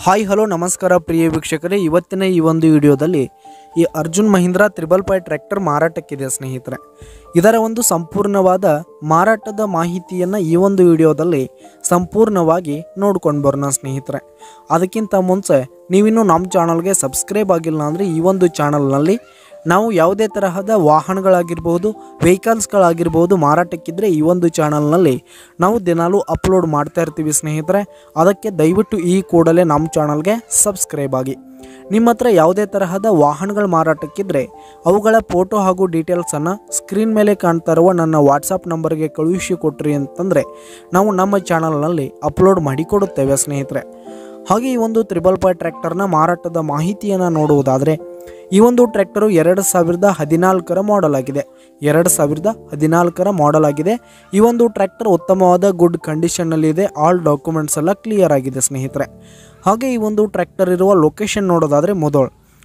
Hi hello ನಮಸ್ಕಾರ ಪ್ರಿಯ ವೀಕ್ಷಕರೇ, ಇವತ್ತಿನ ಈ ಒಂದು ವಿಡಿಯೋದಲ್ಲಿ ಈ ಅರ್ಜುನ್ ಮಹೀಂದ್ರಾ 555 ಟ್ರ್ಯಾಕ್ಟರ್ ಮಾರಾಟಕ್ಕಿದೆ ಸ್ನೇಹಿತರೆ. ಇದರ ಒಂದು ಸಂಪೂರ್ಣವಾದ ಮಾರಾಟದ ಮಾಹಿತಿಯನ್ನು ಈ ಒಂದು ವಿಡಿಯೋದಲ್ಲಿ ಸಂಪೂರ್ಣವಾಗಿ ನೋಡ್ಕೊಂಡು ಬರೋಣ ಸ್ನೇಹಿತರೆ. ಅದಕ್ಕಿಂತ ಮುಂಚೆ ನೀವಿನ್ನೂ ನಮ್ಮ ಚಾನಲ್ಗೆ ಸಬ್ಸ್ಕ್ರೈಬ್ ಆಗಿಲ್ಲ ಅಂದರೆ ಈ ಒಂದು ಚಾನಲ್ನಲ್ಲಿ ನಾವು ಯಾವುದೇ ತರಹದ ವಾಹನಗಳಾಗಿರ್ಬೋದು, ವೆಹಿಕಲ್ಸ್ಗಳಾಗಿರ್ಬೋದು ಮಾರಾಟಕ್ಕಿದ್ರೆ ಈ ಒಂದು ಚಾನಲ್ನಲ್ಲಿ ನಾವು ದಿನಾಲೂ ಅಪ್ಲೋಡ್ ಮಾಡ್ತಾ ಇರ್ತೀವಿ ಸ್ನೇಹಿತರೆ. ಅದಕ್ಕೆ ದಯವಿಟ್ಟು ಈ ಕೂಡಲೇ ನಮ್ಮ ಚಾನಲ್ಗೆ ಸಬ್ಸ್ಕ್ರೈಬ್ ಆಗಿ. ನಿಮ್ಮ ಹತ್ರ ಯಾವುದೇ ತರಹದ ವಾಹನಗಳು ಮಾರಾಟಕ್ಕಿದ್ರೆ ಅವುಗಳ ಫೋಟೋ ಹಾಗೂ ಡೀಟೇಲ್ಸನ್ನು ಸ್ಕ್ರೀನ್ ಮೇಲೆ ಕಾಣ್ತಾ ಇರುವ ನನ್ನ ವಾಟ್ಸಪ್ ನಂಬರ್ಗೆ ಕಳುಹಿಸಿ ಕೊಟ್ರಿ ಅಂತಂದರೆ ನಾವು ನಮ್ಮ ಚಾನಲ್ನಲ್ಲಿ ಅಪ್ಲೋಡ್ ಮಾಡಿ ಕೊಡುತ್ತೇವೆ ಸ್ನೇಹಿತರೆ. ಹಾಗೆ ಈ ಒಂದು 555 ಟ್ರ್ಯಾಕ್ಟರ್ನ ಮಾರಾಟದ ಮಾಹಿತಿಯನ್ನು ನೋಡುವುದಾದರೆ ಈ ಒಂದು ಟ್ರ್ಯಾಕ್ಟರು 2014ರ ಮಾಡೆಲ್ ಆಗಿದೆ. 2014ರ ಮಾಡೆಲ್ ಆಗಿದೆ. ಈ ಒಂದು ಟ್ರ್ಯಾಕ್ಟರ್ ಉತ್ತಮವಾದ ಗುಡ್ ಕಂಡೀಷನ್ನಲ್ಲಿದೆ. ಆಲ್ ಡಾಕ್ಯುಮೆಂಟ್ಸ್ ಎಲ್ಲ ಕ್ಲಿಯರ್ ಆಗಿದೆ ಸ್ನೇಹಿತರೆ. ಹಾಗೆ ಈ ಒಂದು ಟ್ರ್ಯಾಕ್ಟರ್ ಇರುವ ಲೊಕೇಶನ್ ನೋಡೋದಾದರೆ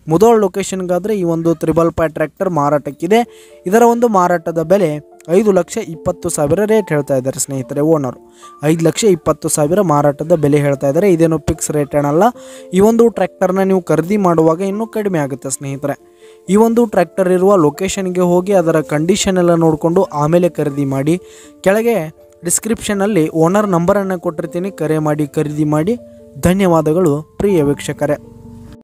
ಮುದೋಳ್ ಲೊಕೇಶನ್ಗಾದರೆ ಈ ಒಂದು 555 ಟ್ರ್ಯಾಕ್ಟರ್ ಮಾರಾಟಕ್ಕಿದೆ. ಇದರ ಒಂದು ಮಾರಾಟದ ಬೆಲೆ 5,20,000 ರೇಟ್ ಹೇಳ್ತಾ ಇದ್ದಾರೆ ಸ್ನೇಹಿತರೆ. ಓನರು 5,20,000 ಮಾರಾಟದ ಬೆಲೆ ಹೇಳ್ತಾ ಇದ್ದಾರೆ. ಇದೇನು ಫಿಕ್ಸ್ ರೇಟ್ ಏನಲ್ಲ. ಈ ಒಂದು ಟ್ರ್ಯಾಕ್ಟರ್ನ ನೀವು ಖರೀದಿ ಮಾಡುವಾಗ ಇನ್ನೂ ಕಡಿಮೆ ಆಗುತ್ತೆ ಸ್ನೇಹಿತರೆ. ಈ ಒಂದು ಟ್ರ್ಯಾಕ್ಟರ್ ಇರುವ ಲೊಕೇಶನ್ಗೆ ಹೋಗಿ ಅದರ ಕಂಡೀಷನ್ ಎಲ್ಲ ನೋಡಿಕೊಂಡು ಆಮೇಲೆ ಖರೀದಿ ಮಾಡಿ. ಕೆಳಗೆ ಡಿಸ್ಕ್ರಿಪ್ಷನಲ್ಲಿ ಓನರ್ ನಂಬರನ್ನು ಕೊಟ್ಟಿರ್ತೀನಿ, ಕರೆ ಮಾಡಿ ಖರೀದಿ ಮಾಡಿ. ಧನ್ಯವಾದಗಳು ಪ್ರಿಯ ವೀಕ್ಷಕರೇ.